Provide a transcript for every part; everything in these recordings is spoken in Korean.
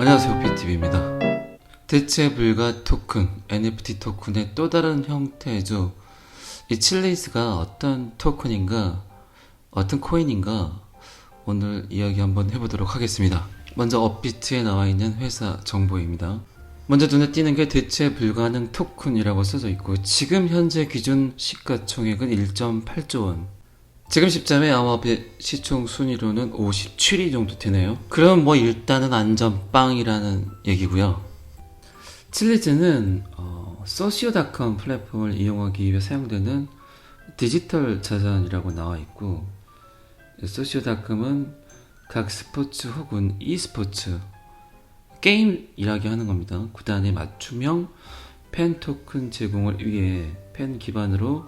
안녕하세요, BTV입니다. 대체 불가 토큰, NFT 토큰의 또 다른 형태죠. 이 칠레이스가 어떤 토큰인가, 어떤 코인인가, 오늘 이야기 한번 해보도록 하겠습니다. 먼저 업비트에 나와 있는 회사 정보입니다. 먼저 눈에 띄는 게 대체 불가능 토큰이라고 써져 있고, 지금 현재 기준 시가총액은 1.8조 원. 지금 시점에 아마 시총 순위로는 57위 정도 되네요. 그럼 뭐 일단은 안전빵이라는 얘기고요. 칠리즈는 소시오닷컴 플랫폼을 이용하기 위해 사용되는 디지털 자산이라고 나와 있고, 소시오닷컴은 각 스포츠 혹은 e스포츠 게임 이야기하는 겁니다. 구단의 맞춤형 팬 토큰 제공을 위해 팬 기반으로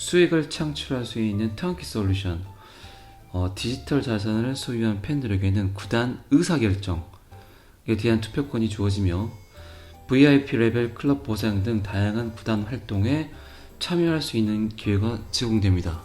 수익을 창출할 수 있는 턴키 솔루션. 디지털 자산을 소유한 팬들에게는 구단 의사결정에 대한 투표권이 주어지며 VIP 레벨 클럽 보상 등 다양한 구단 활동에 참여할 수 있는 기회가 제공됩니다.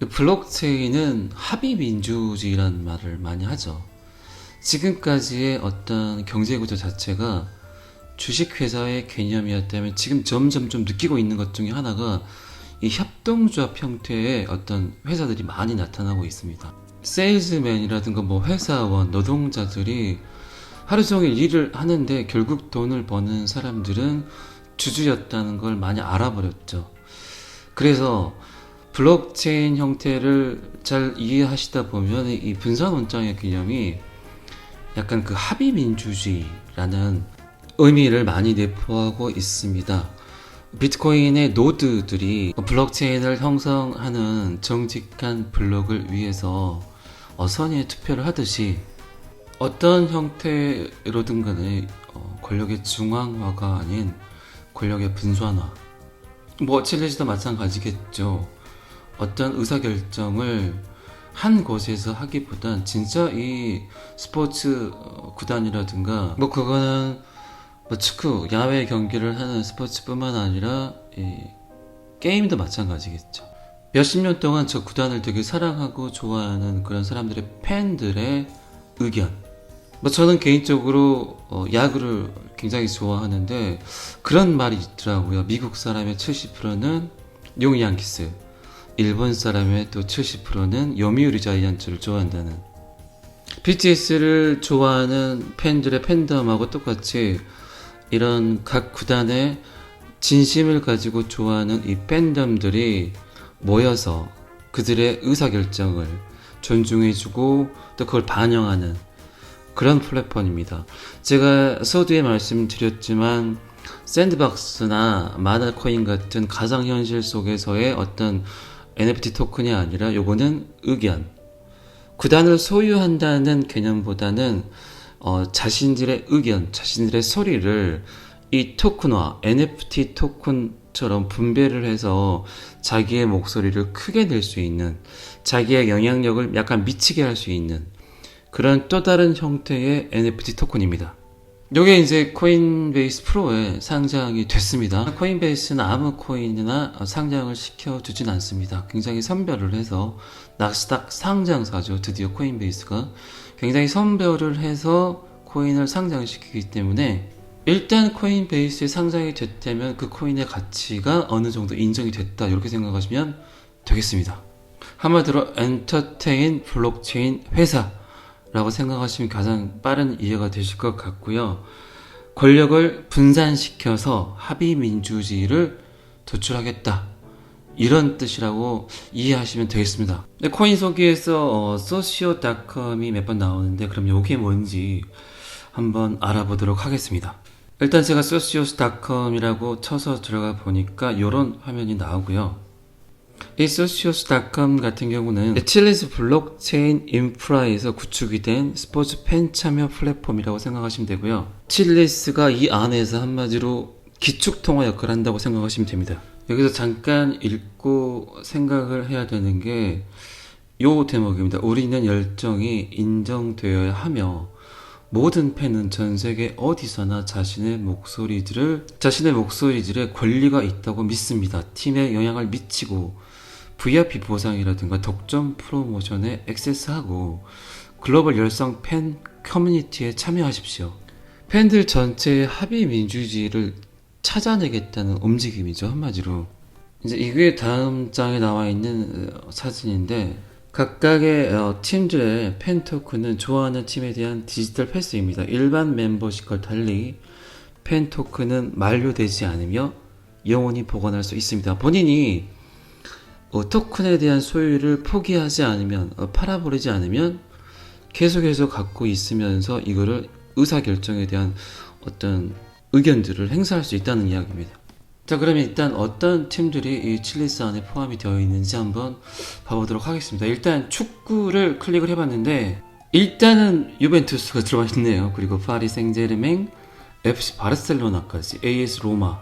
블록체인은 합의 민주주의라는 말을 많이 하죠. 지금까지의 어떤 경제구조 자체가 주식회사의 개념이었다면 지금 점점 좀 느끼고 있는 것 중에 하나가 이 협동조합 형태의 어떤 회사들이 많이 나타나고 있습니다. 세일즈맨이라든가 뭐 회사원, 노동자들이 하루 종일 일을 하는데 결국 돈을 버는 사람들은 주주였다는 걸 많이 알아버렸죠. 그래서 블록체인 형태를 잘 이해하시다 보면 이 분산원장의 개념이 약간 그 합의민주주의라는 의미를 많이 내포하고 있습니다. 비트코인의 노드들이 블록체인을 형성하는 정직한 블록을 위해서 선의의 투표를 하듯이 어떤 형태로든 간에 권력의 중앙화가 아닌 권력의 분산화, 뭐 칠레지도 마찬가지겠죠. 어떤 의사결정을 한 곳에서 하기보단 진짜 이 스포츠 구단이라든가 뭐 그거는 축구, 야외 경기를 하는 스포츠뿐만 아니라 게임도 마찬가지겠죠. 몇십 년 동안 저 구단을 되게 사랑하고 좋아하는 그런 사람들의 팬들의 의견. 뭐 저는 개인적으로 야구를 굉장히 좋아하는데 그런 말이 있더라고요. 미국 사람의 70%는 용이 양키스, 일본 사람의 또 70%는 요미우리 자이언츠를 좋아한다는. BTS를 좋아하는 팬들의 팬덤하고 똑같이 이런 각 구단의 진심을 가지고 좋아하는 이 팬덤들이 모여서 그들의 의사결정을 존중해주고 또 그걸 반영하는 그런 플랫폼입니다. 제가 서두에 말씀드렸지만 샌드박스나 마나코인 같은 가상현실 속에서의 어떤 NFT 토큰이 아니라 요거는 의견. 구단을 소유한다는 개념보다는 자신들의 의견, 자신들의 소리를 이 토큰화, NFT 토큰처럼 분배를 해서 자기의 목소리를 크게 낼 수 있는, 자기의 영향력을 약간 미치게 할 수 있는 그런 또 다른 형태의 NFT 토큰입니다. 요게 이제 코인베이스 프로에 상장이 됐습니다. 코인베이스는 아무 코인이나 상장을 시켜주진 않습니다. 굉장히 선별을 해서 나스닥 상장사죠. 드디어 코인베이스가 굉장히 선별을 해서 코인을 상장시키기 때문에 일단 코인베이스에 상장이 됐다면 그 코인의 가치가 어느 정도 인정이 됐다 이렇게 생각하시면 되겠습니다. 한마디로 엔터테인 블록체인 회사라고 생각하시면 가장 빠른 이해가 되실 것 같고요. 권력을 분산시켜서 합의민주주의를 도출하겠다 이런 뜻이라고 이해하시면 되겠습니다. 코인 소개에서 소시오닷컴이 몇 번 나오는데 그럼 이게 뭔지 한번 알아보도록 하겠습니다. 일단 제가 소시오닷컴이라고 쳐서 들어가 보니까 이런 화면이 나오고요. 이 소시오닷컴 같은 경우는 칠레스 블록체인 인프라에서 구축이 된 스포츠 팬 참여 플랫폼이라고 생각하시면 되고요. 칠레스가 이 안에서 한마디로 기축통화 역할을 한다고 생각하시면 됩니다. 여기서 잠깐 읽고 생각을 해야 되는 게 요 대목입니다. 우리는 열정이 인정되어야 하며 모든 팬은 전 세계 어디서나 자신의 목소리들의 권리가 있다고 믿습니다. 팀에 영향을 미치고 VIP 보상이라든가 독점 프로모션에 액세스하고 글로벌 열성 팬 커뮤니티에 참여하십시오. 팬들 전체의 합의 민주주의를 찾아내겠다는 움직임이죠, 한마디로. 이제 이게 다음 장에 나와 있는 사진인데, 각각의 팀들의 팬 토큰은 좋아하는 팀에 대한 디지털 패스입니다. 일반 멤버십과 달리 팬 토큰은 만료되지 않으며 영원히 보관할 수 있습니다. 본인이 토큰에 대한 소유를 포기하지 않으면, 팔아버리지 않으면 계속해서 갖고 있으면서 이거를 의사결정에 대한 어떤 의견들을 행사할 수 있다는 이야기입니다. 자, 그러면 일단 어떤 팀들이 이 칠리스 안에 포함이 되어 있는지 한번 봐보도록 하겠습니다. 일단 축구를 클릭을 해봤는데 일단은 유벤투스가 들어와 있네요. 그리고 파리 생제르맹, FC 바르셀로나까지, AS 로마,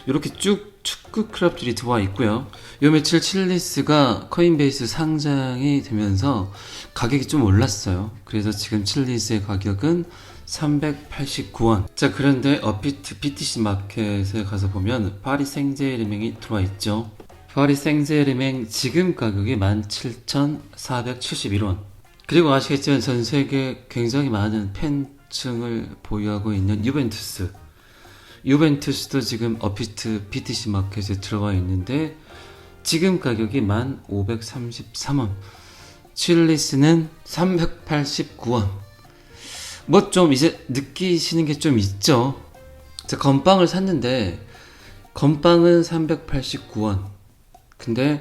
이렇게 쭉 축구 클럽들이 들어와 있고요. 요 며칠 칠리스가 코인베이스 상장이 되면서 가격이 좀 올랐어요. 그래서 지금 칠리스의 가격은 389원. 자, 그런데 업비트 BTC 마켓에 가서 보면 파리 생제르맹이 들어와 있죠. 파리 생제르맹 지금 가격이 17,471원. 그리고 아시겠지만 전 세계 굉장히 많은 팬층을 보유하고 있는 유벤투스도 지금 업비트 BTC 마켓에 들어와 있는데 지금 가격이 1,533원. 칠리스는 389원. 뭐 좀 이제 느끼시는 게 좀 있죠. 자, 건빵을 샀는데 건빵은 389원. 근데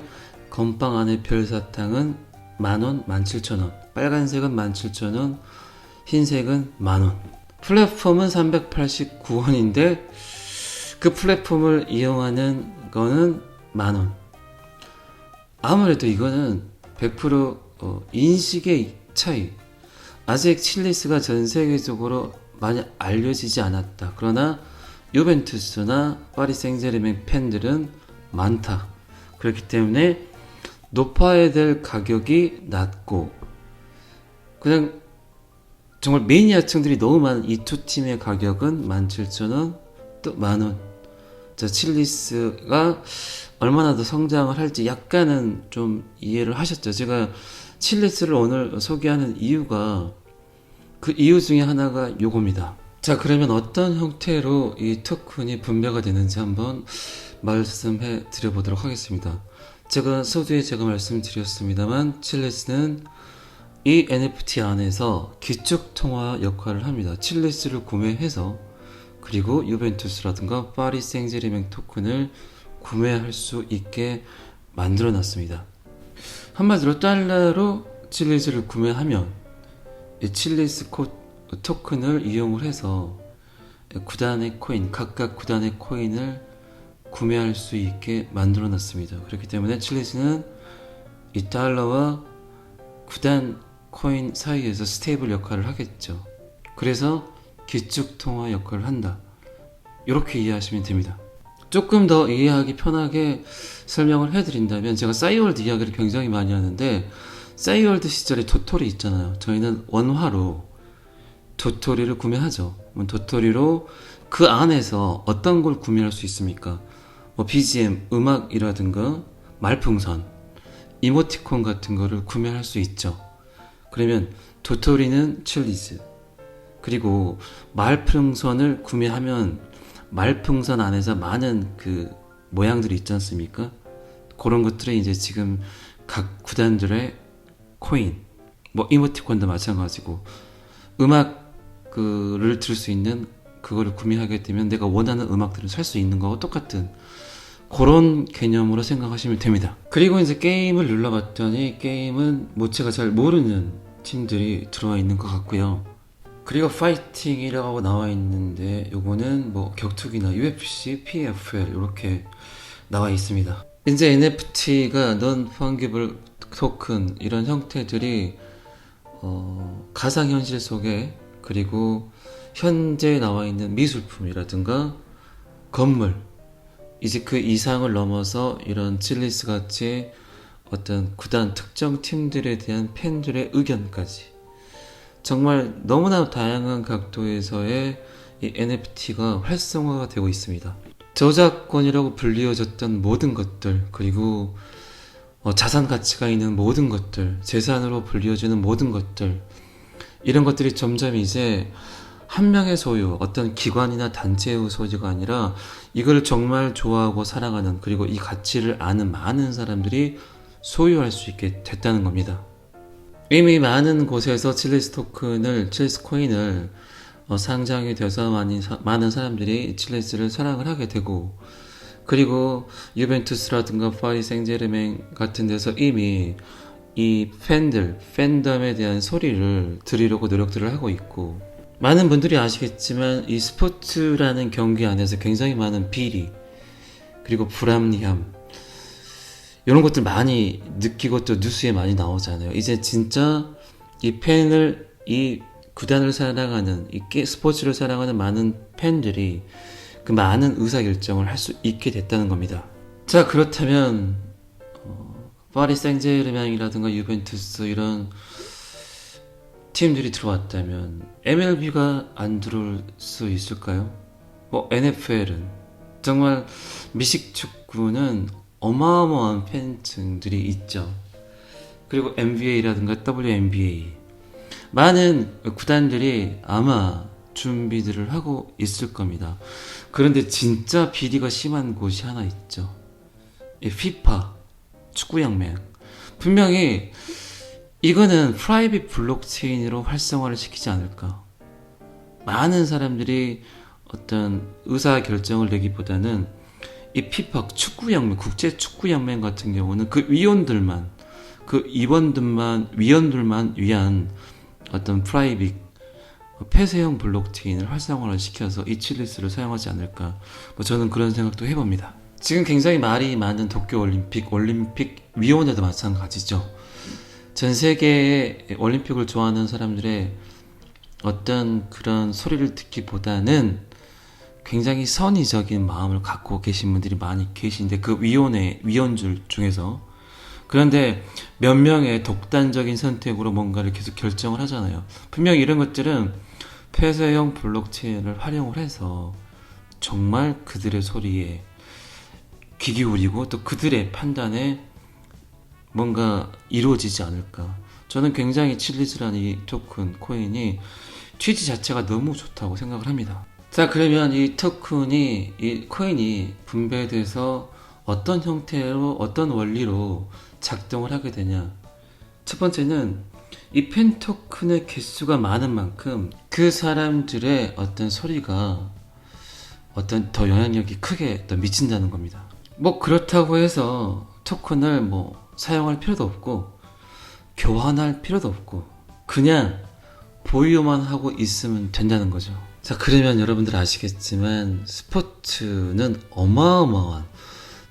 건빵 안에 별사탕은 만원, 17,000원. 빨간색은 17,000원, 흰색은 만원. 플랫폼은 389원인데 그 플랫폼을 이용하는 거는 만원. 아무래도 이거는 100% 인식의 차이. 아직 칠리스가 전 세계적으로 많이 알려지지 않았다. 그러나 유벤투스나 파리 생제르맹 팬들은 많다. 그렇기 때문에 높아야 될 가격이 낮고 그냥 정말 매니아층들이 너무 많은 이 두 팀의 가격은 17,000원, 또 만원. 자, 칠리스가 얼마나 더 성장을 할지 약간은 좀 이해를 하셨죠. 제가 칠리스를 오늘 소개하는 이유가 그 이유 중에 하나가 요겁니다. 자, 그러면 어떤 형태로 이 토큰이 분배가 되는지 한번 말씀해 드려보도록 하겠습니다. 서두에 제가 말씀드렸습니다만 칠리스는 이 NFT 안에서 기축통화 역할을 합니다. 칠리스를 구매해서 그리고 유벤투스라든가 파리 생제르맹 토큰을 구매할 수 있게 만들어 놨습니다. 한마디로 달러로 칠리스를 구매하면 이 칠리스 토큰을 이용을 해서 구단의 코인, 각각 구단의 코인을 구매할 수 있게 만들어 놨습니다. 그렇기 때문에 칠리스는 이 달러와 구단 코인 사이에서 스테이블 역할을 하겠죠. 그래서 기축통화 역할을 한다. 이렇게 이해하시면 됩니다. 조금 더 이해하기 편하게 설명을 해드린다면 제가 싸이월드 이야기를 굉장히 많이 하는데 싸이월드 시절에 도토리 있잖아요. 저희는 원화로 도토리를 구매하죠. 도토리로 그 안에서 어떤 걸 구매할 수 있습니까? 뭐 BGM, 음악이라든가 말풍선, 이모티콘 같은 거를 구매할 수 있죠. 그러면 도토리는 칠리스, 그리고 말풍선을 구매하면 말풍선 안에서 많은 그 모양들이 있지 않습니까? 그런 것들이 이제 지금 각 구단들의 코인, 뭐 이모티콘도 마찬가지고 음악을 들을 수 있는 그거를 구매하게 되면 내가 원하는 음악들을 살 수 있는 거와 똑같은 그런 개념으로 생각하시면 됩니다. 그리고 이제 게임을 눌러봤더니 게임은 뭐 제가 잘 모르는 팀들이 들어와 있는 것 같고요. 그리고 파이팅이라고 나와 있는데 요거는 뭐 격투기나 UFC, PFL 이렇게 나와 있습니다. 이제 NFT가 non fungible 토큰 이런 형태들이 가상현실 속에 그리고 현재 나와 있는 미술품이라든가 건물, 이제 그 이상을 넘어서 이런 칠리스 같이 어떤 구단 특정 팀들에 대한 팬들의 의견까지 정말 너무나 다양한 각도에서의 이 NFT가 활성화가 되고 있습니다. 저작권이라고 불리워졌던 모든 것들, 그리고 자산 가치가 있는 모든 것들, 재산으로 불리워지는 모든 것들, 이런 것들이 점점 이제 한 명의 소유, 어떤 기관이나 단체의 소유가 아니라 이걸 정말 좋아하고 사랑하는, 그리고 이 가치를 아는 많은 사람들이 소유할 수 있게 됐다는 겁니다. 이미 많은 곳에서 칠리스 토큰을, 칠리스 코인을 상장이 돼서 많은 사람들이 칠리스를 사랑을 하게 되고, 그리고 유벤투스라든가 파리 생제르맹 같은 데서 이미 이 팬덤에 대한 소리를 들으려고 노력들을 하고 있고, 많은 분들이 아시겠지만 이 스포츠라는 경기 안에서 굉장히 많은 비리, 그리고 불합리함, 이런 것들 많이 느끼고 또 뉴스에 많이 나오잖아요. 이제 진짜 이 구단을 사랑하는, 스포츠를 사랑하는 많은 팬들이 그 많은 의사결정을 할 수 있게 됐다는 겁니다. 자, 그렇다면 파리 생제르맹이라든가 유벤투스 이런 팀들이 들어왔다면 MLB가 안 들어올 수 있을까요? NFL은 정말 미식축구는 어마어마한 팬층들이 있죠. 그리고 NBA라든가 WNBA 많은 구단들이 아마 준비들을 하고 있을 겁니다. 그런데 진짜 비리가 심한 곳이 하나 있죠. FIFA 축구연맹. 분명히 이거는 프라이빗 블록체인으로 활성화를 시키지 않을까. 많은 사람들이 어떤 의사결정을 내기보다는 이 피파 축구연맹, 국제축구연맹 같은 경우는 그 위원들만 위한 어떤 프라이빗 폐쇄형 블록체인을 활성화를 시켜서 이 칠리스를 사용하지 않을까. 저는 그런 생각도 해봅니다. 지금 굉장히 말이 많은 도쿄올림픽, 올림픽위원회도 마찬가지죠. 전 세계의 올림픽을 좋아하는 사람들의 어떤 그런 소리를 듣기보다는 굉장히 선의적인 마음을 갖고 계신 분들이 많이 계신데, 그 위원줄 중에서. 그런데 몇 명의 독단적인 선택으로 뭔가를 계속 결정을 하잖아요. 분명히 이런 것들은 폐쇄형 블록체인을 활용을 해서 정말 그들의 소리에 귀 기울이고 또 그들의 판단에 뭔가 이루어지지 않을까. 저는 굉장히 칠리스라는 이 토큰, 코인이 취지 자체가 너무 좋다고 생각을 합니다. 자, 그러면 이 코인이 분배돼서 어떤 형태로, 어떤 원리로 작동을 하게 되냐. 첫 번째는 이 팬 토큰의 개수가 많은 만큼 그 사람들의 어떤 소리가 어떤 더 영향력이 크게 더 미친다는 겁니다. 그렇다고 해서 토큰을 사용할 필요도 없고 교환할 필요도 없고 그냥 보유만 하고 있으면 된다는 거죠. 자, 그러면 여러분들 아시겠지만 스포츠는 어마어마한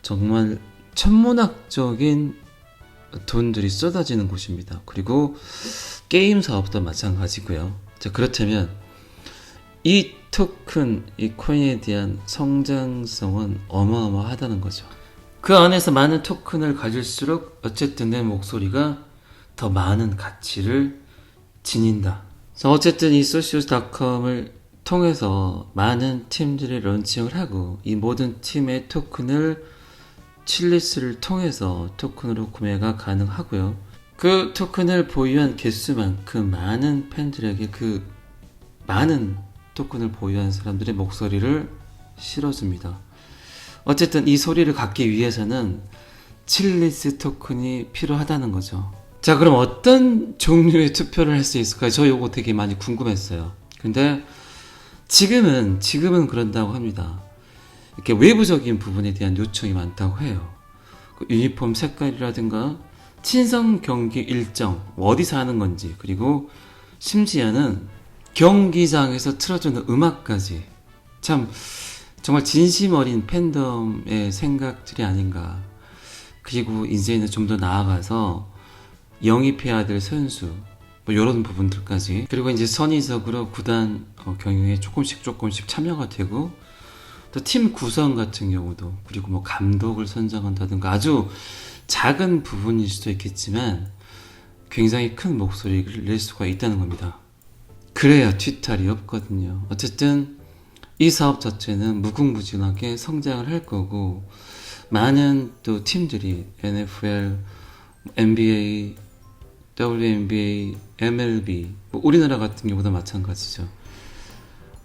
정말 천문학적인 돈들이 쏟아지는 곳입니다. 그리고 게임 사업도 마찬가지고요. 자, 그렇다면 이 토큰, 이 코인에 대한 성장성은 어마어마하다는 거죠. 그 안에서 많은 토큰을 가질수록 어쨌든 내 목소리가 더 많은 가치를 지닌다. 어쨌든 이 socios.com을 통해서 많은 팀들이 런칭을 하고 이 모든 팀의 토큰을 칠리스를 통해서 토큰으로 구매가 가능하고요. 그 토큰을 보유한 개수만큼 많은 팬들에게 그 많은 토큰을 보유한 사람들의 목소리를 실어줍니다. 어쨌든 이 소리를 갖기 위해서는 칠리스 토큰이 필요하다는 거죠. 자, 그럼 어떤 종류의 투표를 할 수 있을까요? 저 이거 되게 많이 궁금했어요. 근데 지금은 그런다고 합니다. 이렇게 외부적인 부분에 대한 요청이 많다고 해요. 그 유니폼 색깔이라든가 친선 경기 일정, 어디서 하는 건지, 그리고 심지어는 경기장에서 틀어주는 음악까지. 참 정말 진심 어린 팬덤의 생각들이 아닌가. 그리고 이제는 좀 더 나아가서 영입해야 될 선수, 이런 부분들까지. 그리고 이제 선의적으로 구단 경영에 조금씩 참여가 되고, 또 팀 구성 같은 경우도, 그리고 감독을 선정한다든가 아주 작은 부분일 수도 있겠지만 굉장히 큰 목소리를 낼 수가 있다는 겁니다. 그래야 뒤탈이 없거든요. 어쨌든 이 사업 자체는 무궁무진하게 성장을 할 거고, 많은 또 팀들이 NFL, NBA, WNBA, MLB, 우리나라 같은 경우도 마찬가지죠.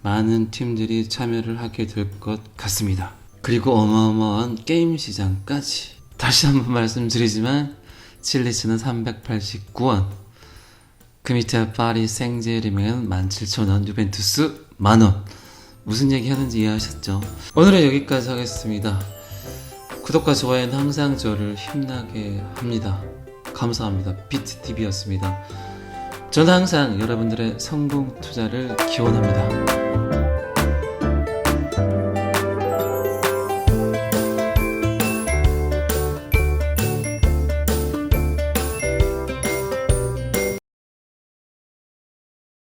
많은 팀들이 참여를 하게 될 것 같습니다. 그리고 어마어마한 게임 시장까지. 다시 한번 말씀드리지만 칠리스는 389원, 그 밑에 파리 생제르맹은 17,000원, 유벤투스 만원. 무슨 얘기 하는지 이해하셨죠? 오늘은 여기까지 하겠습니다. 구독과 좋아요는 항상 저를 힘나게 합니다. 감사합니다. 비트TV였습니다. 저는 항상 여러분들의 성공 투자를 기원합니다.